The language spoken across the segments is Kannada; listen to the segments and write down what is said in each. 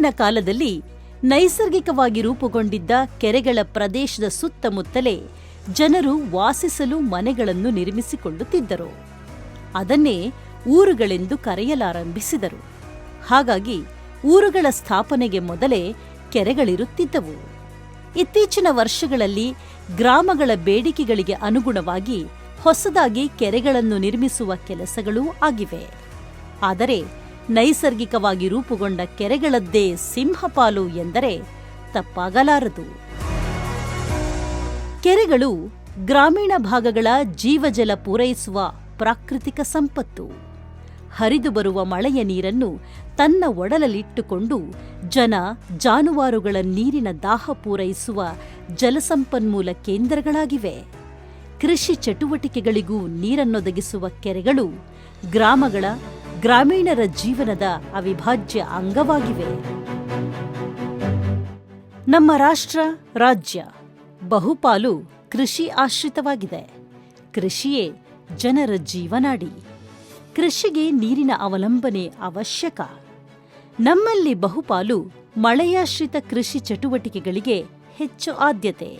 ಹಿಂದಿನ ಕಾಲದಲ್ಲಿ ನೈಸರ್ಗಿಕವಾಗಿ ರೂಪುಗೊಂಡಿದ್ದ ಕೆರೆಗಳ ಪ್ರದೇಶದ ಸುತ್ತಮುತ್ತಲೇ ಜನರು ವಾಸಿಸಲು ಮನೆಗಳನ್ನು ನಿರ್ಮಿಸಿಕೊಳ್ಳುತ್ತಿದ್ದರು. ಅದನ್ನೇ ಊರುಗಳೆಂದು ಕರೆಯಲಾರಂಭಿಸಿದರು. ಹಾಗಾಗಿ ಊರುಗಳ ಸ್ಥಾಪನೆಗೆ ಮೊದಲೇ ಕೆರೆಗಳಿರುತ್ತಿದ್ದವು. ಇತ್ತೀಚಿನ ವರ್ಷಗಳಲ್ಲಿ ಗ್ರಾಮಗಳ ಬೇಡಿಕೆಗಳಿಗೆ ಅನುಗುಣವಾಗಿ ಹೊಸದಾಗಿ ಕೆರೆಗಳನ್ನು ನಿರ್ಮಿಸುವ ಕೆಲಸಗಳೂ ಆಗಿವೆ. ಆದರೆ ನೈಸರ್ಗಿಕವಾಗಿ ರೂಪುಗೊಂಡ ಕೆರೆಗಳದ್ದೇ ಸಿಂಹಪಾಲು ಎಂದರೆ ತಪ್ಪಾಗಲಾರದು. ಕೆರೆಗಳು ಗ್ರಾಮೀಣ ಭಾಗಗಳ ಜೀವಜಲ ಪೂರೈಸುವ ಪ್ರಾಕೃತಿಕ ಸಂಪತ್ತು. ಹರಿದು ಬರುವ ಮಳೆಯ ನೀರನ್ನು ತನ್ನ ಒಡಲಲ್ಲಿಟ್ಟುಕೊಂಡು ಜನ ಜಾನುವಾರುಗಳ ನೀರಿನ ದಾಹ ಪೂರೈಸುವ ಜಲಸಂಪನ್ಮೂಲ ಕೇಂದ್ರಗಳಾಗಿವೆ. ಕೃಷಿ ಚಟುವಟಿಕೆಗಳಿಗೂ ನೀರನ್ನೊದಗಿಸುವ ಕೆರೆಗಳು ಗ್ರಾಮೀಣರ ಜೀವನದ ಅವಿಭಾಜ್ಯ ಅಂಗವಾಗಿವೆ. ನಮ್ಮ ರಾಜ್ಯ ಬಹುಪಾಲು ಕೃಷಿ ಆಶ್ರಿತವಾಗಿದೆ. ಕೃಷಿಯೇ ಜನರ ಜೀವನಾಡಿ. ಕೃಷಿಗೆ ನೀರಿನ ಅವಲಂಬನೆ ಅವಶ್ಯಕ. ನಮ್ಮಲ್ಲಿ ಬಹುಪಾಲು ಮಳೆಯಾಶ್ರಿತ ಕೃಷಿ ಚಟುವಟಿಕೆಗಳಿಗೆ ಹೆಚ್ಚು ಆದ್ಯತೆ.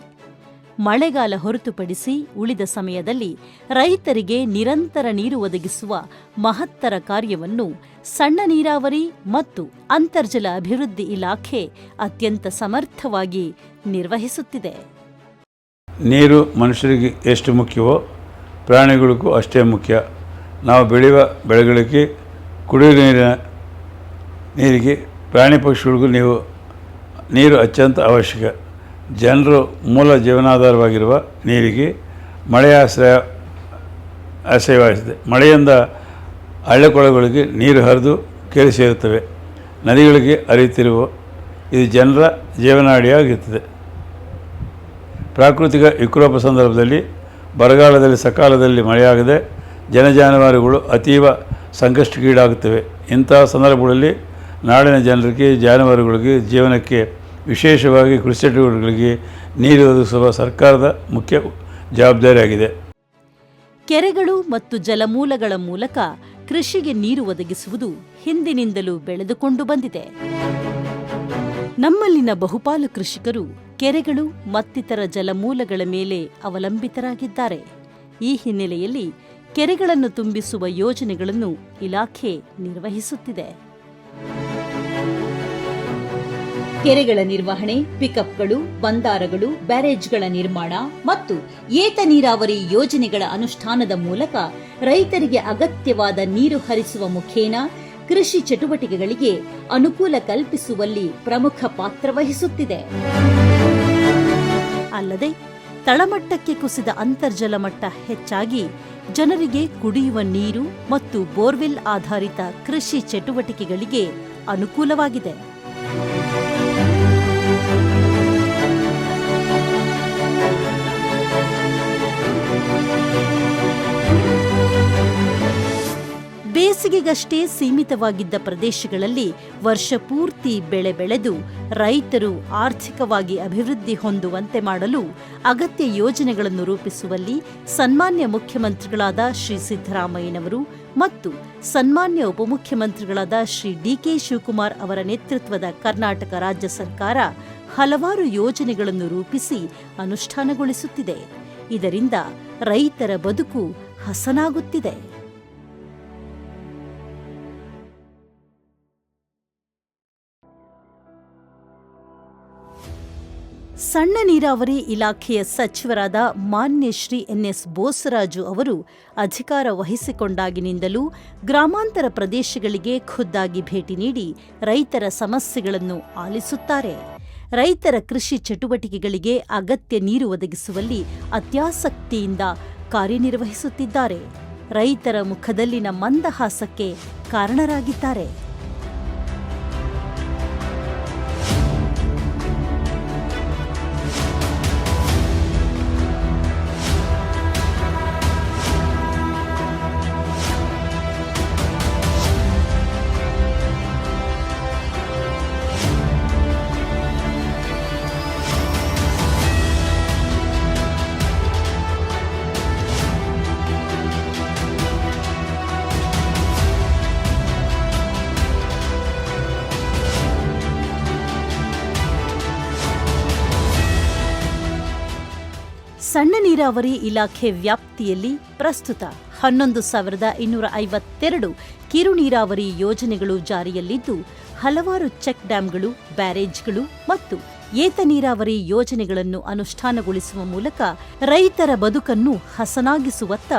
ಮಳೆಗಾಲ ಹೊರತುಪಡಿಸಿ ಉಳಿದ ಸಮಯದಲ್ಲಿ ರೈತರಿಗೆ ನಿರಂತರ ನೀರು ಒದಗಿಸುವ ಮಹತ್ತರ ಕಾರ್ಯವನ್ನು ಸಣ್ಣ ನೀರಾವರಿ ಮತ್ತು ಅಂತರ್ಜಲ ಅಭಿವೃದ್ಧಿ ಇಲಾಖೆ ಅತ್ಯಂತ ಸಮರ್ಥವಾಗಿ ನಿರ್ವಹಿಸುತ್ತಿದೆ. ನೀರು ಮನುಷ್ಯರಿಗೆ ಎಷ್ಟು ಮುಖ್ಯವೋ ಪ್ರಾಣಿಗಳಿಗೂ ಅಷ್ಟೇ ಮುಖ್ಯ. ನಾವು ಬೆಳೆಯುವ ಬೆಳೆಗಳಿಗೆ, ಕುಡಿಯುವ ನೀರಿಗೆ, ಪ್ರಾಣಿ ಪಕ್ಷಿಗಳಿಗೂ ನೀರು ಅತ್ಯಂತ ಅವಶ್ಯಕ. ಜನರು ಮೂಲ ಜೀವನಾಧಾರವಾಗಿರುವ ನೀರಿಗೆ ಮಳೆಯ ಆಶ್ರಯವಾಗಿದೆ. ಮಳೆಯಿಂದ ಹಳ್ಳೆಕೊಳಗಳಿಗೆ ನೀರು ಹರಿದು ಕೇಳಿ ಸೇರುತ್ತವೆ, ನದಿಗಳಿಗೆ ಹರಿಯುತ್ತಿರುವ ಇದು ಜನರ ಜೀವನಾಡಿಯಾಗಿರುತ್ತದೆ. ಪ್ರಾಕೃತಿಕ ವಿಕೋಪ ಸಂದರ್ಭದಲ್ಲಿ ಬರಗಾಲದಲ್ಲಿ ಸಕಾಲದಲ್ಲಿ ಮಳೆಯಾಗದೆ ಜನಜಾನುವಾರುಗಳು ಅತೀವ ಸಂಕಷ್ಟಕ್ಕೀಡಾಗುತ್ತವೆ. ಇಂತಹ ಸಂದರ್ಭಗಳಲ್ಲಿ ನಾಡಿನ ಜನರಿಗೆ, ಜಾನುವಾರುಗಳಿಗೆ ಜೀವನಕ್ಕೆ, ವಿಶೇಷವಾಗಿ ಕೃಷಿ ಚಟುವಟಿಕೆಗಳಿಗೆ ನೀರು ಒದಗಿಸುವ ಸರ್ಕಾರದ ಮುಖ್ಯ ಜವಾಬ್ದಾರಿಯಾಗಿದೆ. ಕೆರೆಗಳು ಮತ್ತು ಜಲಮೂಲಗಳ ಮೂಲಕ ಕೃಷಿಗೆ ನೀರು ಒದಗಿಸುವುದು ಹಿಂದಿನಿಂದಲೂ ಬೆಳೆದುಕೊಂಡು ಬಂದಿದೆ. ನಮ್ಮಲ್ಲಿನ ಬಹುಪಾಲು ಕೃಷಿಕರು ಕೆರೆಗಳು ಮತ್ತಿತರ ಜಲಮೂಲಗಳ ಮೇಲೆ ಅವಲಂಬಿತರಾಗಿದ್ದಾರೆ. ಈ ಹಿನ್ನೆಲೆಯಲ್ಲಿ ಕೆರೆಗಳನ್ನು ತುಂಬಿಸುವ ಯೋಜನೆಗಳನ್ನು ಇಲಾಖೆ ನಿರ್ವಹಿಸುತ್ತಿದೆ. ಕೆರೆಗಳ ನಿರ್ವಹಣೆ, ಪಿಕಪ್ಗಳು, ಬಂದಾರಗಳು, ಬ್ಯಾರೇಜ್ಗಳ ನಿರ್ಮಾಣ ಮತ್ತು ಏತ ನೀರಾವರಿ ಯೋಜನೆಗಳ ಅನುಷ್ಠಾನದ ಮೂಲಕ ರೈತರಿಗೆ ಅಗತ್ಯವಾದ ನೀರು ಹರಿಸುವ ಮುಖೇನ ಕೃಷಿ ಚಟುವಟಿಕೆಗಳಿಗೆ ಅನುಕೂಲ ಕಲ್ಪಿಸುವಲ್ಲಿ ಪ್ರಮುಖ ಪಾತ್ರ ವಹಿಸುತ್ತಿದೆ. ಅಲ್ಲದೆ ತಳಮಟ್ಟಕ್ಕೆ ಕುಸಿದ ಅಂತರ್ಜಲ ಮಟ್ಟ ಹೆಚ್ಚಾಗಿ ಜನರಿಗೆ ಕುಡಿಯುವ ನೀರು ಮತ್ತು ಬೋರ್ವೆಲ್ ಆಧಾರಿತ ಕೃಷಿ ಚಟುವಟಿಕೆಗಳಿಗೆ ಅನುಕೂಲವಾಗಿದೆ. ಬೇಸಿಗೆಗಷ್ಟೇ ಸೀಮಿತವಾಗಿದ್ದ ಪ್ರದೇಶಗಳಲ್ಲಿ ವರ್ಷಪೂರ್ತಿ ಬೆಳೆ ಬೆಳೆದು ರೈತರು ಆರ್ಥಿಕವಾಗಿ ಅಭಿವೃದ್ಧಿ ಹೊಂದುವಂತೆ ಮಾಡಲು ಅಗತ್ಯ ಯೋಜನೆಗಳನ್ನು ರೂಪಿಸುವಲ್ಲಿ ಸನ್ಮಾನ್ಯ ಮುಖ್ಯಮಂತ್ರಿಗಳಾದ ಶ್ರೀ ಸಿದ್ದರಾಮಯ್ಯನವರು ಮತ್ತು ಸನ್ಮಾನ್ಯ ಉಪಮುಖ್ಯಮಂತ್ರಿಗಳಾದ ಶ್ರೀ ಡಿ.ಕೆ. ಶಿವಕುಮಾರ್ ಅವರ ನೇತೃತ್ವದ ಕರ್ನಾಟಕ ರಾಜ್ಯ ಸರ್ಕಾರ ಹಲವಾರು ಯೋಜನೆಗಳನ್ನು ರೂಪಿಸಿ ಅನುಷ್ಠಾನಗೊಳಿಸುತ್ತಿದೆ. ಇದರಿಂದ ರೈತರ ಬದುಕು ಹಸನಾಗುತ್ತಿದೆ. ಸಣ್ಣ ನೀರಾವರಿ ಇಲಾಖೆಯ ಸಚಿವರಾದ ಮಾನ್ಯ ಶ್ರೀ ಎನ್.ಎಸ್. ಬೋಸರಾಜು ಅವರು ಅಧಿಕಾರ ವಹಿಸಿಕೊಂಡಾಗಿನಿಂದಲೂ ಗ್ರಾಮಾಂತರ ಪ್ರದೇಶಗಳಿಗೆ ಖುದ್ದಾಗಿ ಭೇಟಿ ನೀಡಿ ರೈತರ ಸಮಸ್ಯೆಗಳನ್ನು ಆಲಿಸುತ್ತಾರೆ. ರೈತರ ಕೃಷಿ ಚಟುವಟಿಕೆಗಳಿಗೆ ಅಗತ್ಯ ನೀರು ಒದಗಿಸುವಲ್ಲಿ ಅತ್ಯಾಸಕ್ತಿಯಿಂದ ಕಾರ್ಯನಿರ್ವಹಿಸುತ್ತಿದ್ದಾರೆ. ರೈತರ ಮುಖದಲ್ಲಿನ ಮಂದಹಾಸಕ್ಕೆ ಕಾರಣರಾಗಿದ್ದಾರೆ. ಸಣ್ಣ ನೀರಾವರಿ ಇಲಾಖೆ ವ್ಯಾಪ್ತಿಯಲ್ಲಿ ಪ್ರಸ್ತುತ 11,252 ಕಿರು ನೀರಾವರಿ ಯೋಜನೆಗಳು ಜಾರಿಯಲ್ಲಿದ್ದು, ಹಲವಾರು ಚೆಕ್ ಡ್ಯಾಂಗಳು, ಬ್ಯಾರೇಜ್ಗಳು ಮತ್ತು ಏತ ನೀರಾವರಿ ಯೋಜನೆಗಳನ್ನು ಅನುಷ್ಠಾನಗೊಳಿಸುವ ಮೂಲಕ ರೈತರ ಬದುಕನ್ನು ಹಸನಾಗಿಸುವತ್ತ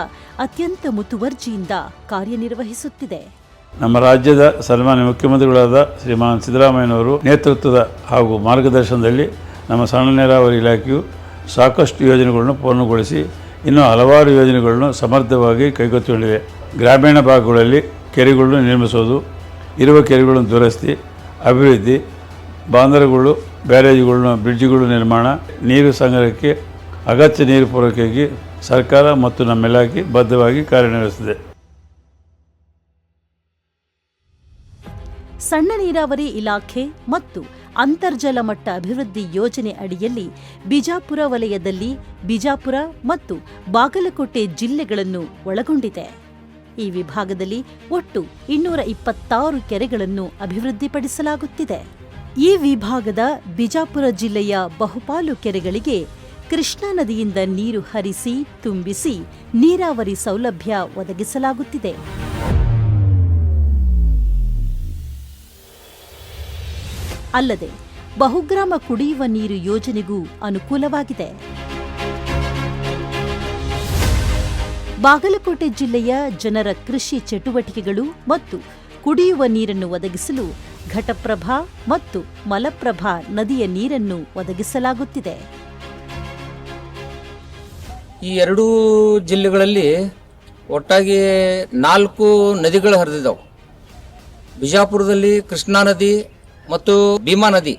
ಅತ್ಯಂತ ಮುತುವರ್ಜಿಯಿಂದ ಕಾರ್ಯನಿರ್ವಹಿಸುತ್ತಿದೆ. ನಮ್ಮ ರಾಜ್ಯದ ಸನ್ಮಾನ್ಯ ಮುಖ್ಯಮಂತ್ರಿಗಳಾದ ಶ್ರೀಮಾನ್ ಸಿದ್ದರಾಮಯ್ಯನವರು ನೇತೃತ್ವದ ಹಾಗೂ ಮಾರ್ಗದರ್ಶನದಲ್ಲಿ ನಮ್ಮ ಸಣ್ಣ ನೀರಾವರಿ ಇಲಾಖೆಯು ಸಾಕಷ್ಟು ಯೋಜನೆಗಳನ್ನು ಪೂರ್ಣಗೊಳಿಸಿ ಇನ್ನೂ ಹಲವಾರು ಯೋಜನೆಗಳನ್ನು ಸಮರ್ಥವಾಗಿ ಕೈಗೆತ್ತಿಕೊಂಡಿದೆ. ಗ್ರಾಮೀಣ ಭಾಗಗಳಲ್ಲಿ ಕೆರೆಗಳನ್ನು ನಿರ್ಮಿಸೋದು, ಇರುವ ಕೆರೆಗಳನ್ನು ದುರಸ್ತಿ, ಅಭಿವೃದ್ಧಿ, ಬಾಂಧರಗಳು, ಬ್ಯಾರೇಜ್ಗಳನ್ನು, ಬ್ರಿಡ್ಜ್ಗಳು ನಿರ್ಮಾಣ, ನೀರು ಸಂಗ್ರಹಕ್ಕೆ ಅಗತ್ಯ ನೀರು ಪೂರೈಕೆಗೆ ಸರ್ಕಾರ ಮತ್ತು ನಮ್ಮ ಇಲಾಖೆ ಬದ್ಧವಾಗಿ ಕಾರ್ಯನಿರ್ವಹಿಸುತ್ತಿದೆ. ಸಣ್ಣ ನೀರಾವರಿ ಇಲಾಖೆ ಮತ್ತು ಅಂತರ್ಜಲ ಮಟ್ಟ ಅಭಿವೃದ್ಧಿ ಯೋಜನೆ ಅಡಿಯಲ್ಲಿ ಬಿಜಾಪುರ ವಲಯದಲ್ಲಿ ಬಿಜಾಪುರ ಮತ್ತು ಬಾಗಲಕೋಟೆ ಜಿಲ್ಲೆಗಳನ್ನು ಒಳಗೊಂಡಿದೆ. ಈ ವಿಭಾಗದಲ್ಲಿ ಒಟ್ಟು 226 ಕೆರೆಗಳನ್ನು ಅಭಿವೃದ್ಧಿಪಡಿಸಲಾಗುತ್ತಿದೆ. ಈ ವಿಭಾಗದ ಬಿಜಾಪುರ ಜಿಲ್ಲೆಯ ಬಹುಪಾಲು ಕೆರೆಗಳಿಗೆ ಕೃಷ್ಣಾ ನದಿಯಿಂದ ನೀರು ಹರಿಸಿ ತುಂಬಿಸಿ ನೀರಾವರಿ ಸೌಲಭ್ಯ ಒದಗಿಸಲಾಗುತ್ತಿದೆ. ಅಲ್ಲದೆ ಬಹುಗ್ರಾಮ ಕುಡಿಯುವ ನೀರು ಯೋಜನೆಗೂ ಅನುಕೂಲವಾಗಿದೆ. ಬಾಗಲಕೋಟೆ ಜಿಲ್ಲೆಯ ಜನರ ಕೃಷಿ ಚಟುವಟಿಕೆಗಳು ಮತ್ತು ಕುಡಿಯುವ ನೀರನ್ನು ಒದಗಿಸಲು ಘಟಪ್ರಭಾ ಮತ್ತು ಮಲಪ್ರಭಾ ನದಿಯ ನೀರನ್ನು ಒದಗಿಸಲಾಗುತ್ತಿದೆ. ಈ ಎರಡೂ ಜಿಲ್ಲೆಗಳಲ್ಲಿ ಒಟ್ಟಾಗಿ 4 ನದಿಗಳು ಹರಿದಿದ್ದಾವೆ. ಬಿಜಾಪುರದಲ್ಲಿ ಕೃಷ್ಣಾ ನದಿ ಮತ್ತು ಭೀಮಾ ನದಿ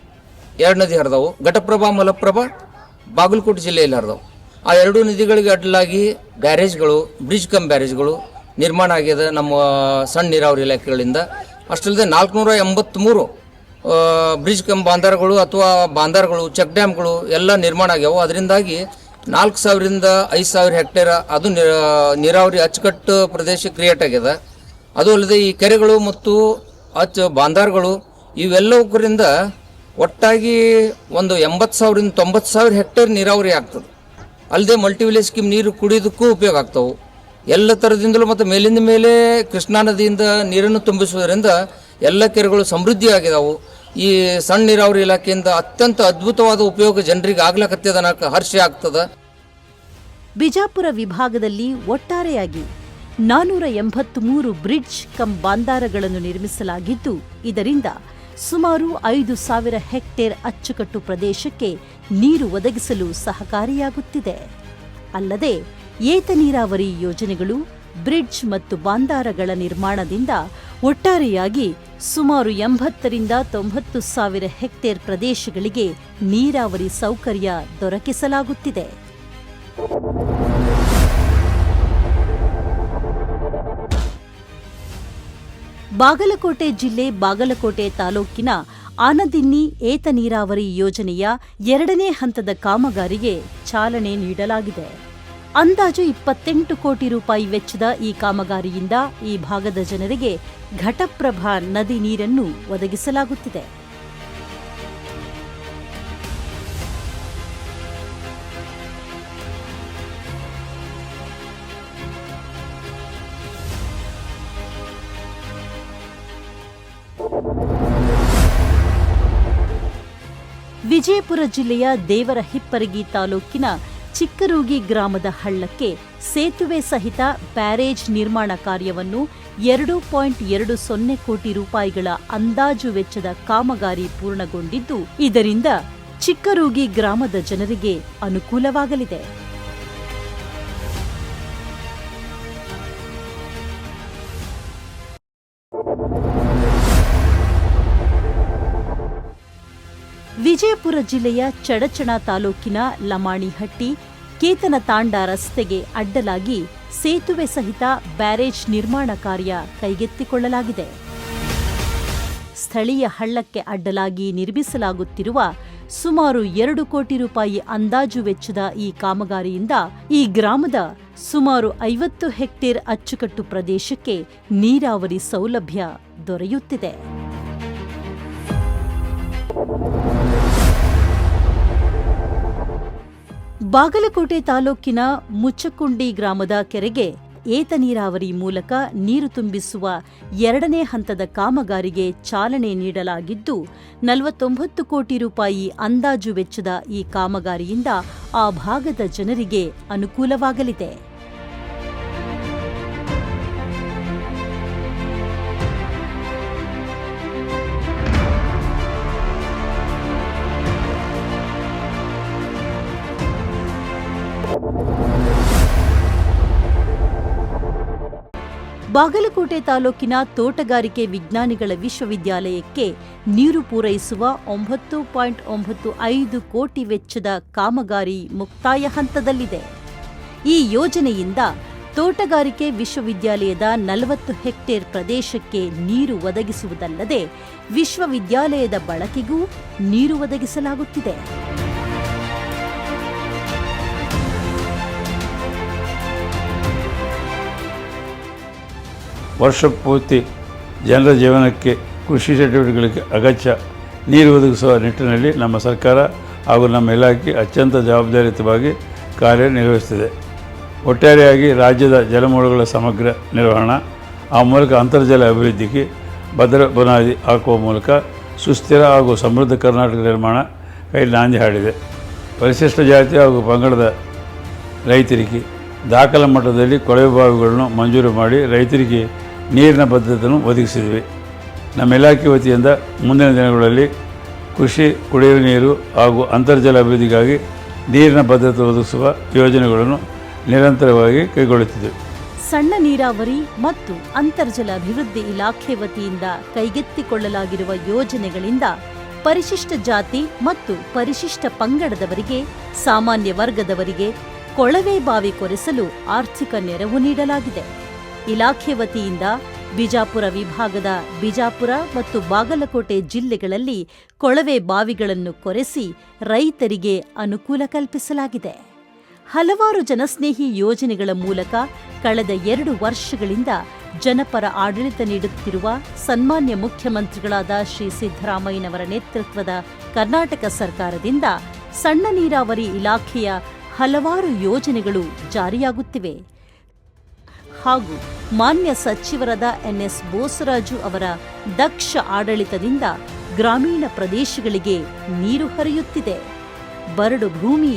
2 ನದಿ ಹರಿದವು. ಘಟಪ್ರಭಾ, ಮಲಪ್ರಭಾ ಬಾಗಲಕೋಟೆ ಜಿಲ್ಲೆಯಲ್ಲಿ ಹರಿದವು. ಆ 2 ನದಿಗಳಿಗೆ ಅಡ್ಡಲಾಗಿ ಬ್ಯಾರೇಜ್ಗಳು, ಬ್ರಿಡ್ಜ್ ಕಮ್ ಬ್ಯಾರೇಜ್ಗಳು ನಿರ್ಮಾಣ ಆಗಿದೆ ನಮ್ಮ ಸಣ್ಣ ನೀರಾವರಿ ಇಲಾಖೆಗಳಿಂದ. ಅಷ್ಟಲ್ಲದೆ 483 ಬ್ರಿಡ್ಜ್ ಕಮ್ ಬಾಂಧಾರಗಳು ಅಥವಾ ಬಾಂಧಾರಗಳು, ಚೆಕ್ ಡ್ಯಾಮ್ಗಳು ಎಲ್ಲ ನಿರ್ಮಾಣ ಆಗ್ಯಾವು. ಅದರಿಂದಾಗಿ 4,000ರಿಂದ 5,000 ಹೆಕ್ಟೇರ್ ಅದು ನೀರಾವರಿ ಅಚ್ಚುಕಟ್ಟು ಪ್ರದೇಶ ಕ್ರಿಯೇಟ್ ಆಗಿದೆ. ಅದು ಅಲ್ಲದೆ ಈ ಕೆರೆಗಳು ಮತ್ತು ಬಾಂಧಾರಗಳು ಇವೆಲ್ಲವರಿಂದ ಒಟ್ಟಾಗಿ ಒಂದು 80,000ರಿಂದ 90,000 ಹೆಕ್ಟೇರ್ ನೀರಾವರಿ ಆಗ್ತದೆ. ಅಲ್ಲದೆ ಮಲ್ಟಿವಿಲೇಜ್ ಸ್ಕೀಮ್ ನೀರು ಕುಡಿಯೋದಕ್ಕೂ ಉಪಯೋಗ ಆಗ್ತವೆ. ಎಲ್ಲ ಥರದಿಂದಲೂ ಮತ್ತು ಮೇಲಿಂದ ಮೇಲೆ ಕೃಷ್ಣಾ ನದಿಯಿಂದ ನೀರನ್ನು ತುಂಬಿಸುವುದರಿಂದ ಎಲ್ಲ ಕೆರೆಗಳು ಸಮೃದ್ಧಿ ಆಗಿದಾವು. ಈ ಸಣ್ಣ ನೀರಾವರಿ ಇಲಾಖೆಯಿಂದ ಅತ್ಯಂತ ಅದ್ಭುತವಾದ ಉಪಯೋಗ ಜನರಿಗೆ ಆಗ್ಲಕತ್ತದ ಅನ್ನೋಕೆ ಹರ್ಷ ಆಗ್ತದೆ. ಬಿಜಾಪುರ ವಿಭಾಗದಲ್ಲಿ ಒಟ್ಟಾರೆಯಾಗಿ 483 ಬ್ರಿಡ್ಜ್ ಕಮ್ ಬಾಂಧಾರಗಳನ್ನು ನಿರ್ಮಿಸಲಾಗಿದ್ದು, ಇದರಿಂದ ಸುಮಾರು 5,000 ಹೆಕ್ಟೇರ್ ಅಚ್ಚುಕಟ್ಟು ಪ್ರದೇಶಕ್ಕೆ ನೀರು ಒದಗಿಸಲು ಸಹಕಾರಿಯಾಗುತ್ತಿದೆ. ಅಲ್ಲದೆ ಏತ ನೀರಾವರಿ ಯೋಜನೆಗಳು, ಬ್ರಿಡ್ಜ್ ಮತ್ತು ಬಾಂಧಾರಗಳ ನಿರ್ಮಾಣದಿಂದ ಒಟ್ಟಾರೆಯಾಗಿ ಸುಮಾರು 80ರಿಂದ 90,000 ಹೆಕ್ಟೇರ್ ಪ್ರದೇಶಗಳಿಗೆ ನೀರಾವರಿ ಸೌಕರ್ಯ ದೊರಕಿಸಲಾಗುತ್ತಿದೆ. ಬಾಗಲಕೋಟೆ ಜಿಲ್ಲೆ ಬಾಗಲಕೋಟೆ ತಾಲೂಕಿನ ಆನದಿನ್ನಿ ಏತ ನೀರಾವರಿ ಯೋಜನೆಯ 2ನೇ ಹಂತದ ಕಾಮಗಾರಿಗೆ ಚಾಲನೆ ನೀಡಲಾಗಿದೆ. ಅಂದಾಜು 28 ಕೋಟಿ ರೂಪಾಯಿ ವೆಚ್ಚದ ಈ ಕಾಮಗಾರಿಯಿಂದ ಈ ಭಾಗದ ಜನರಿಗೆ ಘಟಪ್ರಭಾ ನದಿ ನೀರನ್ನು ಒದಗಿಸಲಾಗುತ್ತಿದೆ. ವಿಜಯಪುರ ಜಿಲ್ಲೆಯ ದೇವರಹಿಪ್ಪರಗಿ ತಾಲೂಕಿನ ಚಿಕ್ಕರೂಗಿ ಗ್ರಾಮದ ಹಳ್ಳಕ್ಕೆ ಸೇತುವೆ ಸಹಿತ ಬ್ಯಾರೇಜ್ ನಿರ್ಮಾಣ ಕಾರ್ಯವನ್ನು 2.20 ಕೋಟಿ ರೂಪಾಯಿಗಳ ಅಂದಾಜು ವೆಚ್ಚದ ಕಾಮಗಾರಿ ಪೂರ್ಣಗೊಂಡಿದ್ದು, ಇದರಿಂದ ಚಿಕ್ಕರೂಗಿ ಗ್ರಾಮದ ಜನರಿಗೆ ಅನುಕೂಲವಾಗಲಿದೆ. ವಿಜಯಪುರ ಜಿಲ್ಲೆಯ ಚಡಚಣ ತಾಲೂಕಿನ ಲಮಾಣಿಹಟ್ಟಿ ಕೇತನ ತಾಂಡ ರಸ್ತೆಗೆ ಅಡ್ಡಲಾಗಿ ಸೇತುವೆ ಸಹಿತ ಬ್ಯಾರೇಜ್ ನಿರ್ಮಾಣ ಕಾರ್ಯ ಕೈಗೆತ್ತಿಕೊಳ್ಳಲಾಗಿದೆ. ಸ್ಥಳೀಯ ಹಳ್ಳಕ್ಕೆ ಅಡ್ಡಲಾಗಿ ನಿರ್ಮಿಸಲಾಗುತ್ತಿರುವ ಸುಮಾರು 2 ಕೋಟಿ ರೂಪಾಯಿ ಅಂದಾಜು ವೆಚ್ಚದ ಈ ಕಾಮಗಾರಿಯಿಂದ ಈ ಗ್ರಾಮದ ಸುಮಾರು 50 ಹೆಕ್ಟೇರ್ ಅಚ್ಚುಕಟ್ಟು ಪ್ರದೇಶಕ್ಕೆ ನೀರಾವರಿ ಸೌಲಭ್ಯ ದೊರೆಯುತ್ತಿದೆ. ಬಾಗಲಕೋಟೆ ತಾಲೂಕಿನ ಮುಚ್ಚಕುಂಡಿ ಗ್ರಾಮದ ಕೆರೆಗೆ ಏತ ನೀರಾವರಿ ಮೂಲಕ ನೀರು ತುಂಬಿಸುವ 2ನೇ ಹಂತದ ಕಾಮಗಾರಿಗೆ ಚಾಲನೆ ನೀಡಲಾಗಿದ್ದು 49 ಕೋಟಿ ರೂಪಾಯಿ ಅಂದಾಜು ವೆಚ್ಚದ ಈ ಕಾಮಗಾರಿಯಿಂದ ಆ ಭಾಗದ ಜನರಿಗೆ ಅನುಕೂಲವಾಗಲಿದೆ. ಬಾಗಲಕೋಟೆ ತಾಲೂಕಿನ ತೋಟಗಾರಿಕೆ ವಿಜ್ಞಾನಿಗಳ ವಿಶ್ವವಿದ್ಯಾಲಯಕ್ಕೆ ನೀರು ಪೂರೈಸುವ 9.95 ಕೋಟಿ ವೆಚ್ಚದ ಕಾಮಗಾರಿ ಮುಕ್ತಾಯ ಹಂತದಲ್ಲಿದೆ. ಈ ಯೋಜನೆಯಿಂದ ತೋಟಗಾರಿಕೆ ವಿಶ್ವವಿದ್ಯಾಲಯದ 40 ಹೆಕ್ಟೇರ್ ಪ್ರದೇಶಕ್ಕೆ ನೀರು ಒದಗಿಸುವುದಲ್ಲದೆ ವಿಶ್ವವಿದ್ಯಾಲಯದ ಬಳಕೆಗೂ ನೀರು ಒದಗಿಸಲಾಗುತ್ತಿದೆ. ವರ್ಷ ಪೂರ್ತಿ ಜನರ ಜೀವನಕ್ಕೆ ಕೃಷಿ ಚಟುವಟಿಕೆಗಳಿಗೆ ಅಗತ್ಯ ನೀರು ಒದಗಿಸುವ ನಿಟ್ಟಿನಲ್ಲಿ ನಮ್ಮ ಸರ್ಕಾರ ಹಾಗೂ ನಮ್ಮ ಇಲಾಖೆ ಅತ್ಯಂತ ಜವಾಬ್ದಾರಿಯುತವಾಗಿ ಕಾರ್ಯನಿರ್ವಹಿಸುತ್ತಿದೆ. ಒಟ್ಟಾರೆಯಾಗಿ ರಾಜ್ಯದ ಜಲಮೂಲಗಳ ಸಮಗ್ರ ನಿರ್ವಹಣಾ, ಆ ಮೂಲಕ ಅಂತರ್ಜಲ ಅಭಿವೃದ್ಧಿಗೆ ಭದ್ರ ಬುನಾದಿ ಹಾಕುವ ಮೂಲಕ ಸುಸ್ಥಿರ ಹಾಗೂ ಸಮೃದ್ಧ ಕರ್ನಾಟಕ ನಿರ್ಮಾಣ ಕೈ ನಾಂದಿ ಹಾಡಿದೆ. ಪರಿಶಿಷ್ಟ ಜಾತಿ ಹಾಗೂ ಪಂಗಡದ ರೈತರಿಗೆ ದಾಖಲ ಮಟ್ಟದಲ್ಲಿ ಕೊಳವೆ ಬಾವಿಗಳನ್ನು ಮಂಜೂರು ಮಾಡಿ ರೈತರಿಗೆ ನೀರಿನ ಭದ್ರತೆಯನ್ನು ಒದಗಿಸಿದ್ವಿ. ನಮ್ಮ ಇಲಾಖೆ ವತಿಯಿಂದ ಮುಂದಿನ ದಿನಗಳಲ್ಲಿ ಕೃಷಿ, ಕುಡಿಯುವ ನೀರು ಹಾಗೂ ಅಂತರ್ಜಲ ಅಭಿವೃದ್ಧಿಗಾಗಿ ನೀರಿನ ಭದ್ರತೆ ಒದಗಿಸುವ ಯೋಜನೆಗಳನ್ನು ನಿರಂತರವಾಗಿ ಕೈಗೊಳ್ಳುತ್ತಿದೆ. ಸಣ್ಣ ನೀರಾವರಿ ಮತ್ತು ಅಂತರ್ಜಲ ಅಭಿವೃದ್ಧಿ ಇಲಾಖೆ ವತಿಯಿಂದ ಕೈಗೆತ್ತಿಕೊಳ್ಳಲಾಗಿರುವ ಯೋಜನೆಗಳಿಂದ ಪರಿಶಿಷ್ಟ ಜಾತಿ ಮತ್ತು ಪರಿಶಿಷ್ಟ ಪಂಗಡದವರಿಗೆ, ಸಾಮಾನ್ಯ ವರ್ಗದವರಿಗೆ ಕೊಳವೆ ಬಾವಿ ಕೊರೆಸಲು ಆರ್ಥಿಕ ನೆರವು ನೀಡಲಾಗಿದೆ. ಇಲಾಖೆ ವತಿಯಿಂದ ಬಿಜಾಪುರ ವಿಭಾಗದ ಬಿಜಾಪುರ ಮತ್ತು ಬಾಗಲಕೋಟೆ ಜಿಲ್ಲೆಗಳಲ್ಲಿ ಕೊಳವೆ ಬಾವಿಗಳನ್ನು ಕೊರೆಸಿ ರೈತರಿಗೆ ಅನುಕೂಲ ಕಲ್ಪಿಸಲಾಗಿದೆ. ಹಲವಾರು ಜನಸ್ನೇಹಿ ಯೋಜನೆಗಳ ಮೂಲಕ ಕಳೆದ 2 ವರ್ಷಗಳಿಂದ ಜನಪರ ಆಡಳಿತ ನೀಡುತ್ತಿರುವ ಸನ್ಮಾನ್ಯ ಮುಖ್ಯಮಂತ್ರಿಗಳಾದ ಶ್ರೀ ಸಿದ್ದರಾಮಯ್ಯನವರ ನೇತೃತ್ವದ ಕರ್ನಾಟಕ ಸರ್ಕಾರದಿಂದ ಸಣ್ಣ ನೀರಾವರಿ ಇಲಾಖೆಯ ಹಲವಾರು ಯೋಜನೆಗಳು ಜಾರಿಯಾಗುತ್ತಿವೆ ಹಾಗೂ ಮಾನ್ಯ ಸಚಿವರಾದ ಎನ್ಎಸ್ ಬೋಸರಾಜು ಅವರ ದಕ್ಷ ಆಡಳಿತದಿಂದ ಗ್ರಾಮೀಣ ಪ್ರದೇಶಗಳಿಗೆ ನೀರು ಹರಿಯುತ್ತಿದೆ. ಬರಡು ಭೂಮಿ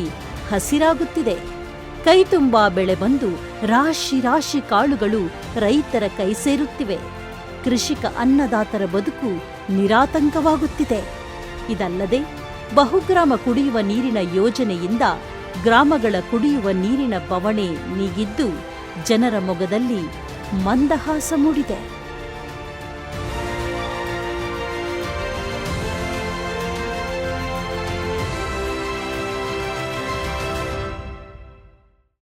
ಹಸಿರಾಗುತ್ತಿದೆ. ಕೈತುಂಬಾ ಬೆಳೆ ಬಂದು ರಾಶಿ ರಾಶಿ ಕಾಳುಗಳು ರೈತರ ಕೈ ಸೇರುತ್ತಿವೆ. ಕೃಷಿಕ ಅನ್ನದಾತರ ಬದುಕು ನಿರಾತಂಕವಾಗುತ್ತಿದೆ. ಇದಲ್ಲದೆ ಬಹುಗ್ರಾಮ ಕುಡಿಯುವ ನೀರಿನ ಯೋಜನೆಯಿಂದ ಗ್ರಾಮಗಳ ಕುಡಿಯುವ ನೀರಿನ ಬವಣೆ ನೀಗಿದ್ದು ಜನರ ಮೊಗದಲ್ಲಿ ಮಂದಹಾಸ ಮೂಡಿದೆ.